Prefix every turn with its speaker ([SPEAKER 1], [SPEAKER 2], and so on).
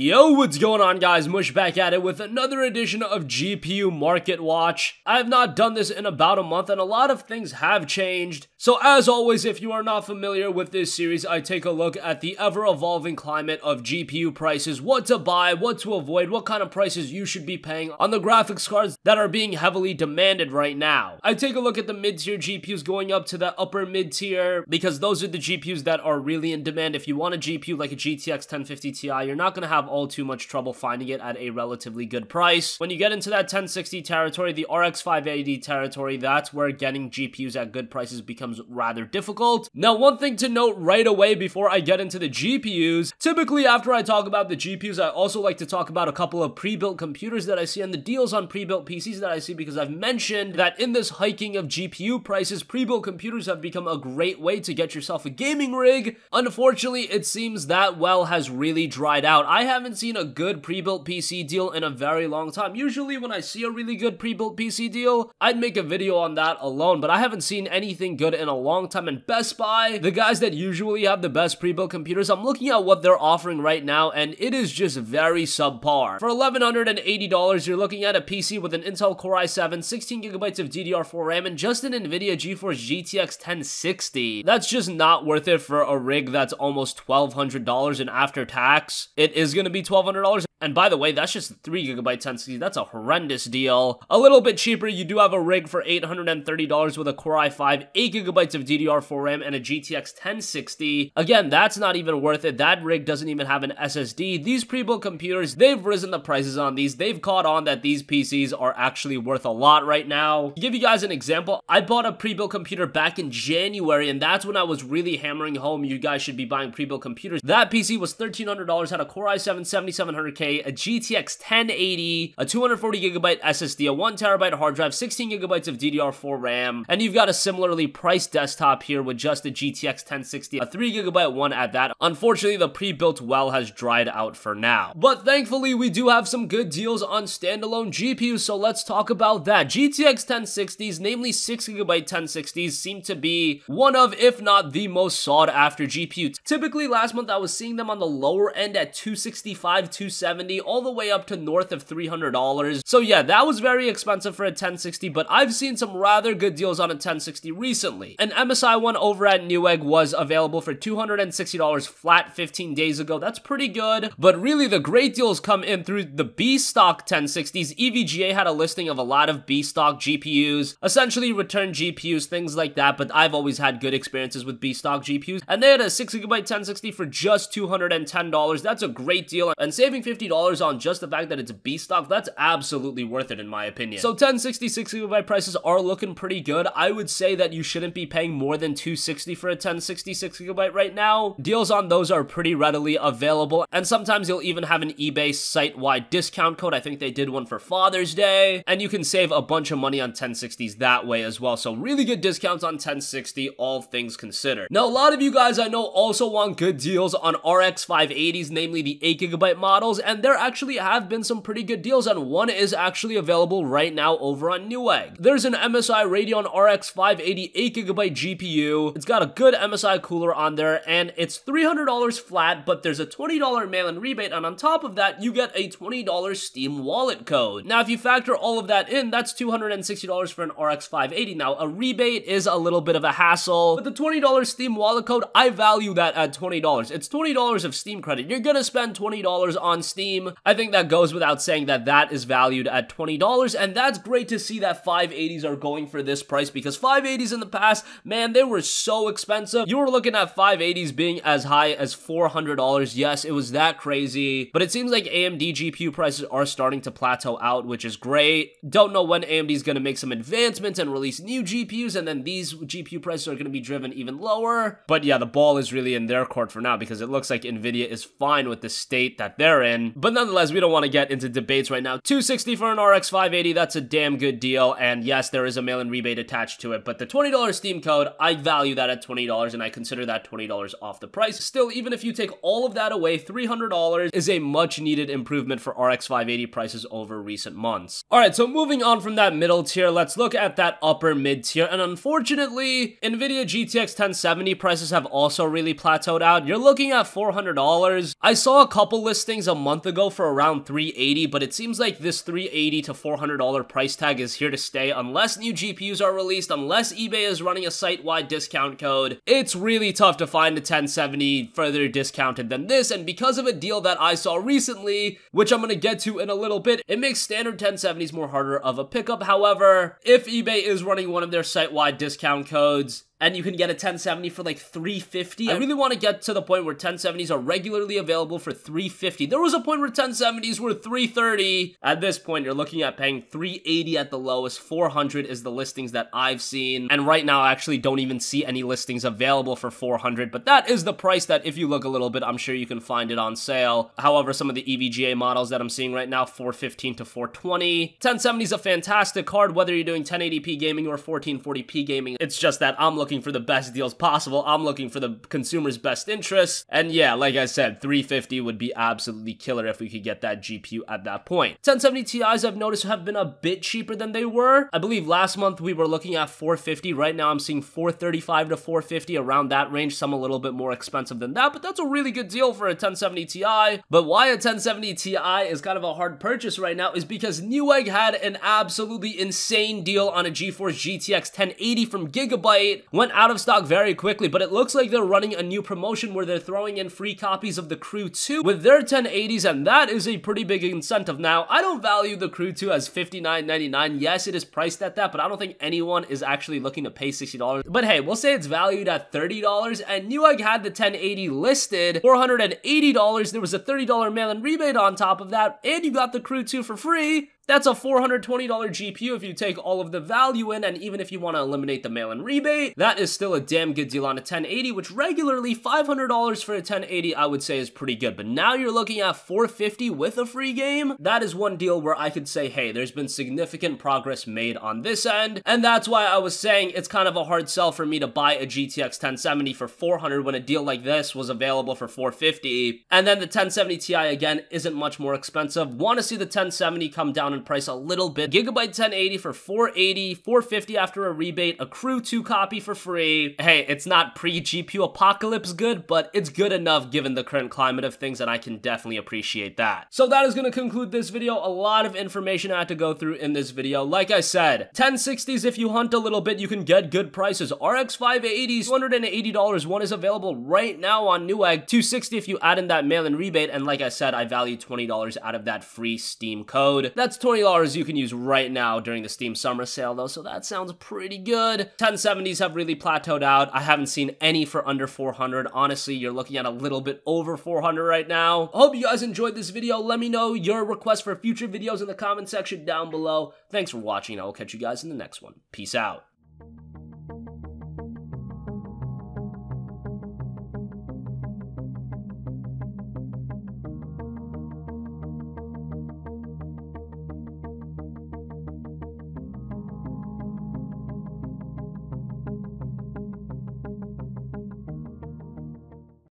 [SPEAKER 1] Yo, what's going on guys? Mush back at it with another edition of GPU Market Watch. I have not done this in about a month and a lot of things have changed. So as always, if you are not familiar with this series, I take a look at the ever-evolving climate of GPU prices, what to buy, what to avoid, what kind of prices you should be paying on the graphics cards that are being heavily demanded right now. I take a look at the mid-tier GPUs going up to the upper mid-tier because those are the GPUs that are really in demand. If you want a GPU like a GTX 1050 Ti, you're not going to have all too much trouble finding it at a relatively good price. When you get into that 1060 territory, the RX 580 territory, that's where getting GPUs at good prices becomes rather difficult. Now, one thing to note right away before I get into the GPUs, typically after I talk about the GPUs, I also like to talk about a couple of pre-built computers that I see and the deals on pre-built PCs that I see, because I've mentioned that in this hiking of GPU prices, pre-built computers have become a great way to get yourself a gaming rig. Unfortunately, it seems that well has really dried out. I haven't seen a good pre-built PC deal in a very long time. Usually when I see a really good pre-built PC deal, I'd make a video on that alone, but I haven't seen anything good in a long time. And Best Buy, the guys that usually have the best pre-built computers, I'm looking at what they're offering right now and it is just very subpar. For $1,180, you're looking at a PC with an Intel Core i7, 16GB of DDR4 RAM, and just an NVIDIA GeForce GTX 1060. That's just not worth it for a rig that's almost $1,200, and after tax, it is going to be $1,200. And by the way, that's just 3GB 1060. That's a horrendous deal. A little bit cheaper, you do have a rig for $830 with a Core i5, 8GB of DDR4 RAM, and a GTX 1060. Again, that's not even worth it. That rig doesn't even have an SSD. These pre-built computers, they've risen the prices on these. They've caught on that these PCs are actually worth a lot right now. To give you guys an example, I bought a pre-built computer back in January, and that's when I was really hammering home you guys should be buying pre-built computers. That PC was $1,300, had a Core i7 7700K, a GTX 1080, a 240GB SSD, a 1TB hard drive, 16GB of DDR4 RAM, and you've got a similarly priced desktop here with just a GTX 1060, a 3GB one at that. Unfortunately, the pre-built well has dried out for now. But thankfully, we do have some good deals on standalone GPUs, so let's talk about that. GTX 1060s, namely 6GB 1060s, seem to be one of, if not the most sought after GPU. Typically, last month I was seeing them on the lower end at $265, $270, all the way up to north of $300. So yeah, that was very expensive for a 1060, but I've seen some rather good deals on a 1060 recently. An MSI one over at Newegg was available for $260 flat 15 days ago. That's pretty good, but really the great deals come in through the B-stock 1060s. EVGA had a listing of a lot of B-stock GPUs, essentially return GPUs, things like that, but I've always had good experiences with B-stock GPUs, and they had a 6GB 1060 for just $210. That's a great deal, and saving $50 on just the fact that it's B-stock, that's absolutely worth it in my opinion. So 1060 6GB prices are looking pretty good. I would say that you shouldn't be paying more than $260 for a 1060 6GB right now. Deals on those are pretty readily available, and sometimes you'll even have an eBay site-wide discount code. I think they did one for Father's Day, and you can save a bunch of money on 1060s that way as well. So really good discounts on 1060, all things considered. Now, a lot of you guys I know also want good deals on RX 580s, namely the 8GB models, and there actually have been some pretty good deals, and one is actually available right now over on Newegg. There's an MSI Radeon RX 580 8GB GPU. It's got a good MSI cooler on there, and it's $300 flat, but there's a $20 mail-in rebate, and on top of that, you get a $20 Steam wallet code. Now, if you factor all of that in, that's $260 for an RX 580. Now, a rebate is a little bit of a hassle, but the $20 Steam wallet code, I value that at $20. It's $20 of Steam credit. You're gonna spend $20 on Steam. I think that goes without saying that that is valued at $20, and that's great to see that 580s are going for this price, because 580s in the past, man, they were so expensive. You were looking at 580s being as high as $400. Yes, it was that crazy, but it seems like AMD GPU prices are starting to plateau out, which is great. Don't know when AMD is going to make some advancements and release new GPUs, and then these GPU prices are going to be driven even lower. But yeah, the ball is really in their court for now, because it looks like Nvidia is fine with the state that they're in. But nonetheless, we don't want to get into debates right now. $260 for an RX 580, that's a damn good deal, and yes, there is a mail-in rebate attached to it, but the $20 Steam code, I value that at $20, and I consider that $20 off the price. Still, even if you take all of that away, $300 is a much-needed improvement for RX 580 prices over recent months. Alright, so moving on from that middle tier, let's look at that upper mid-tier, and unfortunately, NVIDIA GTX 1070 prices have also really plateaued out. You're looking at $400. I saw a couple couple listings a month ago for around $380, but it seems like this $380 to $400 price tag is here to stay unless new GPUs are released, unless eBay is running a site-wide discount code. It's really tough to find a 1070 further discounted than this, and because of a deal that I saw recently, which I'm gonna get to in a little bit, it makes standard 1070s more harder of a pickup. However, if eBay is running one of their site-wide discount codes, and you can get a 1070 for like $350. I really want to get to the point where 1070s are regularly available for $350. There was a point where 1070s were $330. At this point, you're looking at paying $380 at the lowest. $400 is the listings that I've seen. And right now, I actually don't even see any listings available for $400. But that is the price that, if you look a little bit, I'm sure you can find it on sale. However, some of the EVGA models that I'm seeing right now, $415 to $420. 1070 is a fantastic card, whether you're doing 1080p gaming or 1440p gaming. It's just that I'm looking for the best deals possible. I'm looking for the consumer's best interests. And yeah, like I said, $350 would be absolutely killer if we could get that GPU at that point. 1070 Ti's I've noticed have been a bit cheaper than they were. I believe last month we were looking at $450. Right now I'm seeing $435 to $450, around that range. Some a little bit more expensive than that, but that's a really good deal for a 1070 Ti. But why a 1070 Ti is kind of a hard purchase right now is because Newegg had an absolutely insane deal on a GeForce GTX 1080 from Gigabyte. Went out of stock very quickly, but it looks like they're running a new promotion where they're throwing in free copies of the Crew 2 with their 1080s, and that is a pretty big incentive. Now, I don't value the Crew 2 as $59.99. Yes, it is priced at that, but I don't think anyone is actually looking to pay $60. But hey, we'll say it's valued at $30, and Newegg had the 1080 listed $480. There was a $30 mail-in rebate on top of that, and you got the Crew 2 for free. That's a $420 GPU if you take all of the value in, and even if you want to eliminate the mail-in rebate, that is still a damn good deal on a 1080, which regularly $500 for a 1080 I would say is pretty good. But now you're looking at $450 with a free game. That is one deal where I could say, hey, there's been significant progress made on this end, and that's why I was saying it's kind of a hard sell for me to buy a GTX 1070 for $400 when a deal like this was available for $450. And then the 1070 Ti again isn't much more expensive. Want to see the 1070 come down in price a little bit. Gigabyte 1080 for $480, $450 after a rebate, a Crew 2 copy for free. Hey, it's not pre-GPU apocalypse good, but it's good enough given the current climate of things, and I can definitely appreciate that. So that is going to conclude this video. A lot of information I had to go through in this video. Like I said, 1060s, if you hunt a little bit, you can get good prices. RX 580s, $280. One is available right now on Newegg. $260 if you add in that mail-in rebate, and like I said, I value $20 out of that free Steam code. That's $20 you can use right now during the Steam summer sale though, so that sounds pretty good. 1070s have really plateaued out. I haven't seen any for under 400. Honestly, you're looking at a little bit over 400 right now. Hope you guys enjoyed this video. Let me know your requests for future videos in the comment section down below. Thanks for watching. I will catch you guys in the next one. Peace out.